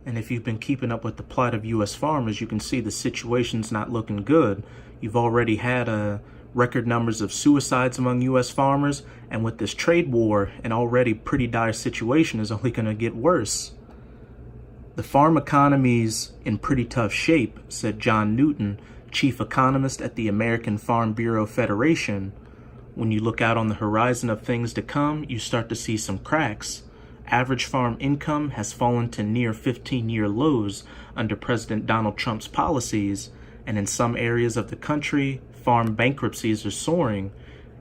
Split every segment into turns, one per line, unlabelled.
And if you've been keeping up with the plight of U.S. farmers, you can see the situation's not looking good. You've already had record numbers of suicides among U.S. farmers, and with this trade war, an already pretty dire situation is only going to get worse. The farm economy's in pretty tough shape, said John Newton, chief economist at the American Farm Bureau Federation. When you look out on the horizon of things to come, you start to see some cracks. Average farm income has fallen to near 15-year lows under President Donald Trump's policies, and in some areas of the country, farm bankruptcies are soaring.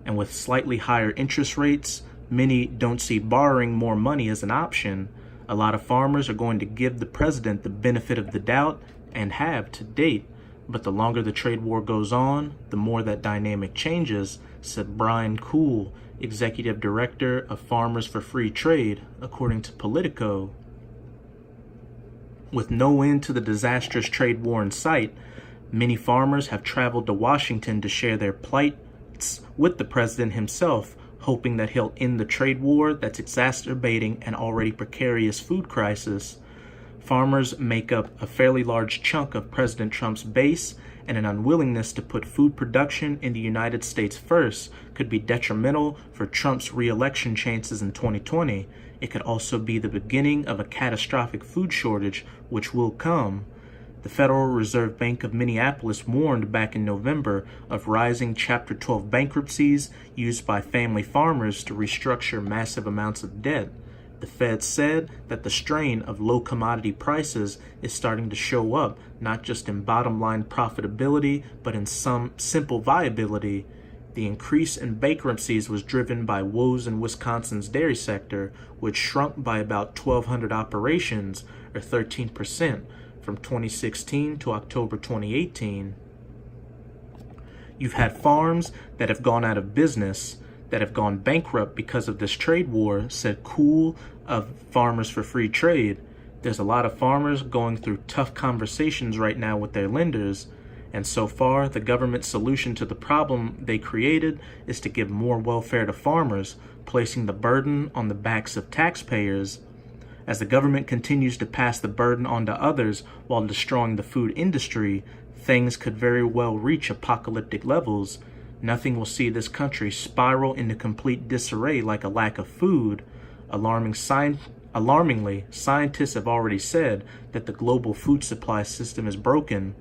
And with slightly higher interest rates, many don't see borrowing more money as an option. A lot of farmers are going to give the president the benefit of the doubt, and have to date. But the longer the trade war goes on, the more that dynamic changes, said Brian Kuhl, executive director of Farmers for Free Trade, according to Politico. With no end to the disastrous trade war in sight, many farmers have traveled to Washington to share their plights with the president himself, hoping that he'll end the trade war that's exacerbating an already precarious food crisis. Farmers make up a fairly large chunk of President Trump's base, and an unwillingness to put food production in the United States first could be detrimental for Trump's re-election chances in 2020. It could also be the beginning of a catastrophic food shortage, which will come. The Federal Reserve Bank of Minneapolis warned back in November of rising Chapter 12 bankruptcies used by family farmers to restructure massive amounts of debt. The Fed said that the strain of low commodity prices is starting to show up, not just in bottom line profitability, but in some simple viability. The increase in bankruptcies was driven by woes in Wisconsin's dairy sector, which shrunk by about 1,200 operations, or 13%, from 2016 to October 2018. You've had farms that have gone out of business, that have gone bankrupt because of this trade war, said Kuhl of Farmers for Free Trade. There's a lot of farmers going through tough conversations right now with their lenders, and so far the government's solution to the problem they created is to give more welfare to farmers, placing the burden on the backs of taxpayers. As the government continues to pass the burden on to others while destroying the food industry, things could very well reach apocalyptic levels. Nothing will see this country spiral into complete disarray like a lack of food. Alarmingly, scientists have already said that the global food supply system is broken.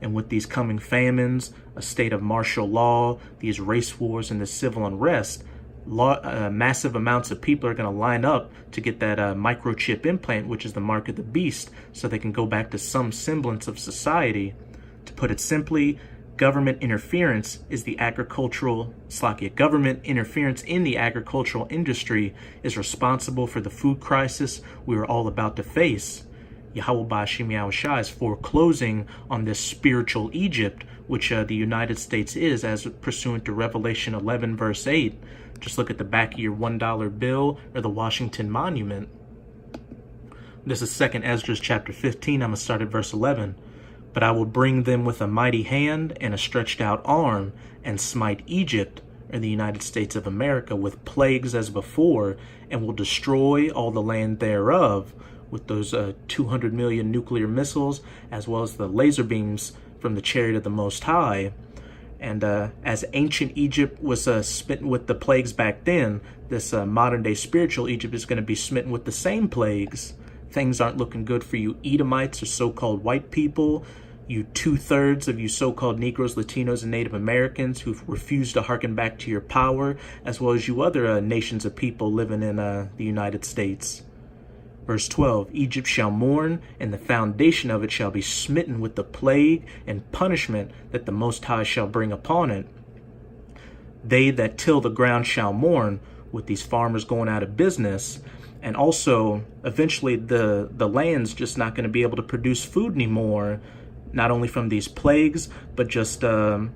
And with these coming famines, a state of martial law, these race wars, and the civil unrest, massive amounts of people are going to line up to get that microchip implant, which is the mark of the beast, so they can go back to some semblance of society. To put it simply, government interference in the agricultural industry is responsible for the food crisis we are all about to face. Yahweh Ba'ashim Yahushua is foreclosing on this spiritual Egypt, which the United States is, as pursuant to Revelation 11, verse 8. Just look at the back of your $1 bill or the Washington Monument. This is 2 Esdras chapter 15. I'm going to start at verse 11. But I will bring them with a mighty hand and a stretched out arm, and smite Egypt, or the United States of America, with plagues as before, and will destroy all the land thereof, with those 200 million nuclear missiles, as well as the laser beams from the chariot of the Most High. And as ancient Egypt was smitten with the plagues back then, this modern-day spiritual Egypt is going to be smitten with the same plagues. Things aren't looking good for you Edomites, or so-called white people, you 2/3 of you so-called Negroes, Latinos, and Native Americans who refuse to hearken back to your power, as well as you other nations of people living in the United States. Verse 12, Egypt shall mourn, and the foundation of it shall be smitten with the plague and punishment that the Most High shall bring upon it. They that till the ground shall mourn, with these farmers going out of business. And also, eventually, the land's just not going to be able to produce food anymore, not only from these plagues, but just the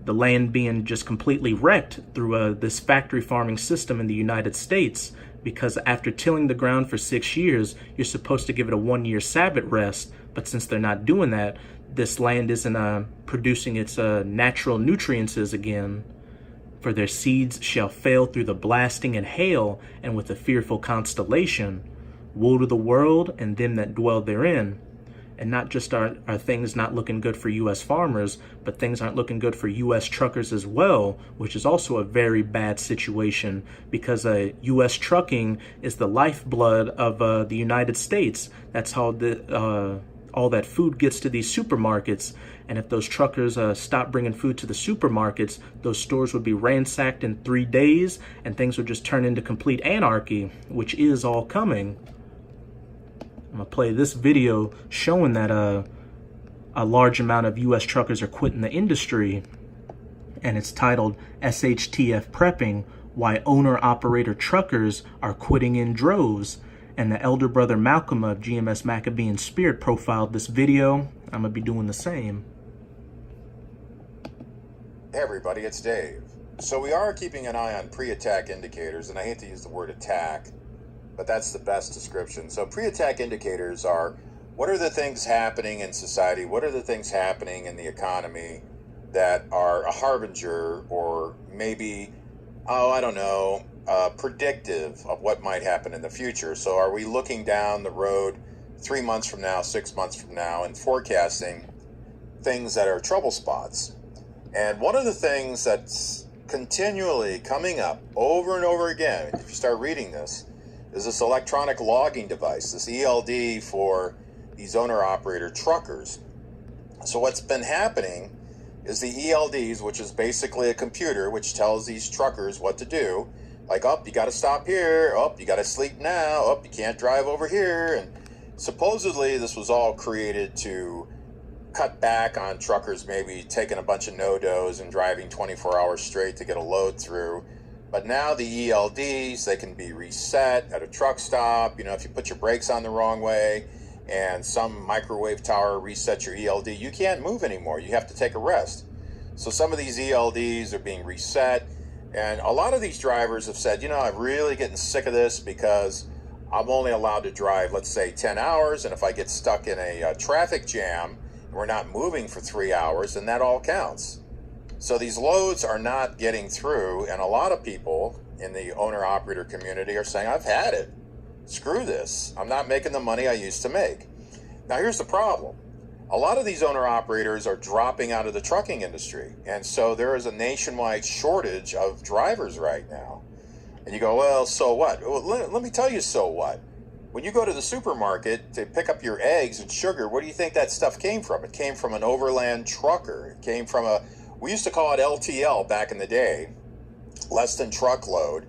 land being just completely wrecked through this factory farming system in the United States. Because after tilling the ground for 6 years, you're supposed to give it a 1-year Sabbath rest. But since they're not doing that, this land isn't producing its natural nutrients again. For their seeds shall fail through the blasting and hail, and with a fearful constellation. woe to the world and them that dwell therein. And not just are things not looking good for U.S. farmers, but things aren't looking good for U.S. truckers as well, which is also a very bad situation, because U.S. trucking is the lifeblood of the United States. That's how all that food gets to these supermarkets. And if those truckers stop bringing food to the supermarkets, those stores would be ransacked in 3 days, and things would just turn into complete anarchy, which is all coming. I'm going to play this video showing that a large amount of U.S. truckers are quitting the industry, and it's titled SHTF Prepping, Why Owner-Operator Truckers Are Quitting in Droves. And the elder brother Malcolm of GMS Maccabean Spirit profiled this video. I'm going to be doing the same.
Hey everybody, it's Dave. So we are keeping an eye on pre-attack indicators, and I hate to use the word attack, but that's the best description. So pre-attack indicators are, what are the things happening in society, what are the things happening in the economy that are a harbinger or maybe, predictive of what might happen in the future. So are we looking down the road 3 months from now, 6 months from now, and forecasting things that are trouble spots? And one of the things that's continually coming up over and over again, if you start reading this, is this electronic logging device, this ELD for these owner-operator truckers. So what's been happening is the ELDs, which is basically a computer which tells these truckers what to do, like, you got to stop here, you got to sleep now, you can't drive over here. And supposedly this was all created to cut back on truckers maybe taking a bunch of no-dos and driving 24 hours straight to get a load through. But now the ELDs, they can be reset at a truck stop. If you put your brakes on the wrong way and some microwave tower resets your ELD, you can't move anymore. You have to take a rest. So some of these ELDs are being reset. And a lot of these drivers have said, I'm really getting sick of this because I'm only allowed to drive, let's say, 10 hours. And if I get stuck in a traffic jam and we're not moving for 3 hours, then that all counts. So these loads are not getting through, and a lot of people in the owner-operator community are saying, I've had it. Screw this. I'm not making the money I used to make. Now here's the problem. A lot of these owner-operators are dropping out of the trucking industry, and so there is a nationwide shortage of drivers right now. And you go, well, so what? Well, let me tell you so what. When you go to the supermarket to pick up your eggs and sugar, where do you think that stuff came from? It came from an overland trucker. It came from we used to call it LTL back in the day, less than truckload.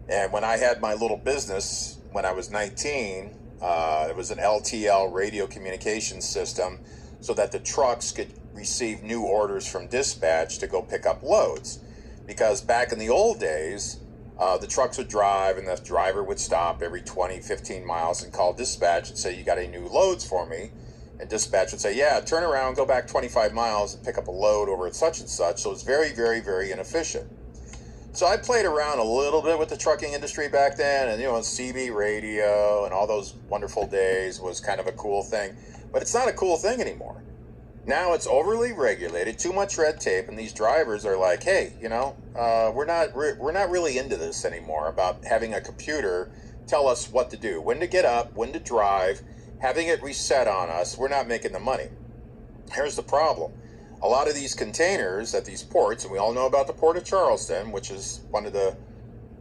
And when I had my little business when I was 19, it was an LTL radio communications system so that the trucks could receive new orders from dispatch to go pick up loads. Because back in the old days, the trucks would drive and the driver would stop every 20, 15 miles and call dispatch and say, you got any new loads for me? And dispatch would say, yeah, turn around, go back 25 miles and pick up a load over at such and such. So it's very, very, very inefficient. So I played around a little bit with the trucking industry back then, and CB radio and all those wonderful days was kind of a cool thing. But it's not a cool thing anymore. Now it's overly regulated, too much red tape, and these drivers are like, hey, we're not really into this anymore about having a computer tell us what to do, when to get up, when to drive, having it reset on us. We're not making the money. Here's the problem. A lot of these containers at these ports, and we all know about the Port of Charleston, which is one of the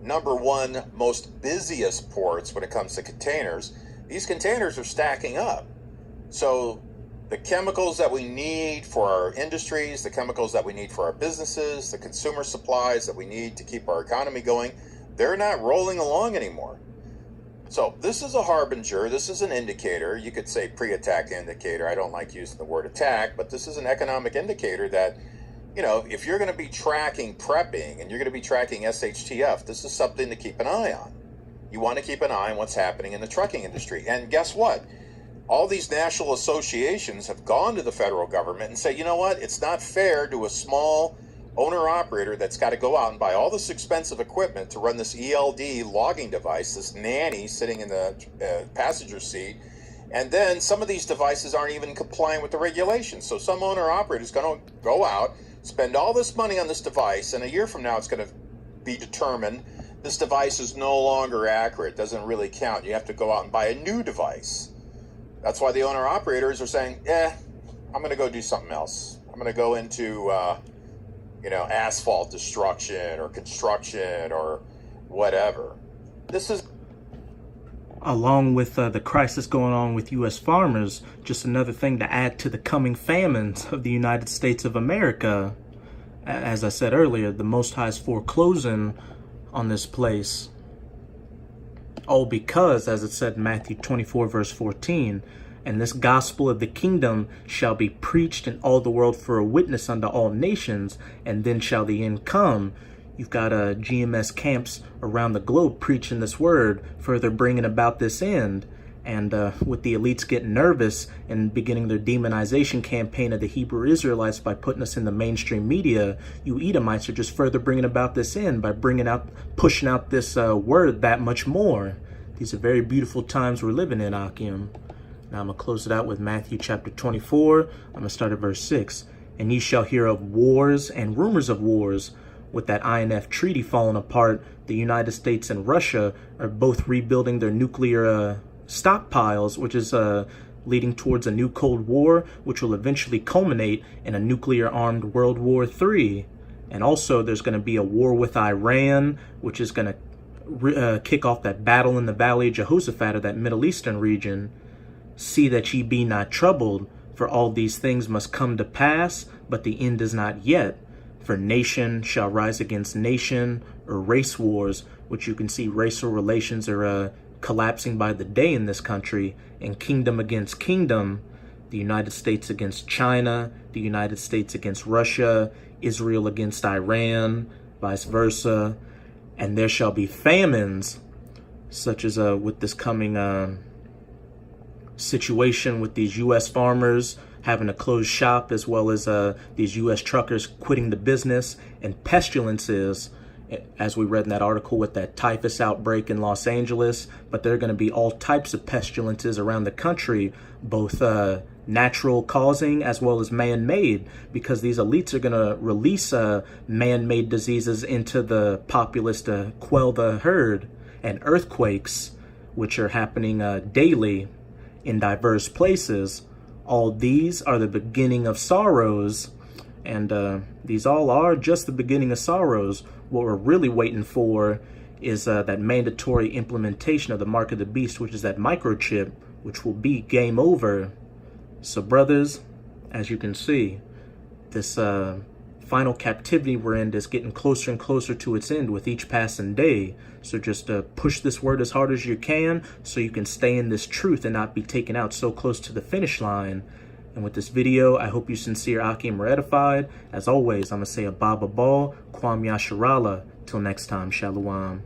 #1 most busiest ports when it comes to containers, these containers are stacking up. So the chemicals that we need for our industries, the chemicals that we need for our businesses, the consumer supplies that we need to keep our economy going, they're not rolling along anymore. So this is a harbinger, this is an indicator. You could say pre-attack indicator. I don't like using the word attack, but this is an economic indicator that, if you're going to be tracking prepping and you're going to be tracking SHTF, this is something to keep an eye on. You want to keep an eye on what's happening in the trucking industry. And guess what? All these national associations have gone to the federal government and say, you know what? It's not fair to a small owner-operator that's got to go out and buy all this expensive equipment to run this ELD logging device, this nanny sitting in the passenger seat, and then some of these devices aren't even compliant with the regulations. So some owner-operator is going to go out, spend all this money on this device, and a year from now it's going to be determined this device is no longer accurate, doesn't really count. You have to go out and buy a new device. That's why the owner-operators are saying, I'm going to go do something else. I'm going to go into, asphalt destruction or construction or whatever. This is...
Along with the crisis going on with U.S. farmers, just another thing to add to the coming famines of the United States of America. As I said earlier, the Most High is foreclosing on this place. All because, as it said in Matthew 24, verse 14, and this gospel of the kingdom shall be preached in all the world for a witness unto all nations, and then shall the end come. You've got GMS camps around the globe preaching this word, further bringing about this end. And with the elites getting nervous and beginning their demonization campaign of the Hebrew Israelites by putting us in the mainstream media, you Edomites are just further bringing about this end by pushing out this word that much more. These are very beautiful times we're living in, Akim. Now I'm going to close it out with Matthew chapter 24. I'm going to start at verse 6. And ye shall hear of wars and rumors of wars. With that INF treaty falling apart, the United States and Russia are both rebuilding their nuclear stockpiles, which is leading towards a new Cold War, which will eventually culminate in a nuclear-armed World War III. And also, there's going to be a war with Iran, which is going to kick off that battle in the Valley of Jehoshaphat, or that Middle Eastern region. See that ye be not troubled, for all these things must come to pass, but the end is not yet. For nation shall rise against nation, or race wars, which you can see racial relations are collapsing by the day in this country, and kingdom against kingdom, the United States against China, the United States against Russia, Israel against Iran, vice versa. And there shall be famines, such as with this coming situation with these U.S. farmers having to close shop, as well as these U.S. truckers quitting the business, and pestilences, as we read in that article with that typhus outbreak in Los Angeles. But there are going to be all types of pestilences around the country, both natural causing as well as man-made, because these elites are going to release man-made diseases into the populace to quell the herd, and earthquakes, which are happening daily in diverse places. All these are the beginning of sorrows, and these all are just the beginning of sorrows. What we're really waiting for is that mandatory implementation of the mark of the beast, which is that microchip, which will be game over. So brothers, as you can see, this final captivity we're in is getting closer and closer to its end with each passing day. So just push this word as hard as you can, so you can stay in this truth and not be taken out so close to the finish line. And with this video, I hope you sincere Akim are edified. As always, I'm going to say Ababa Ball, Kwam Yasharala. Till next time, Shalom.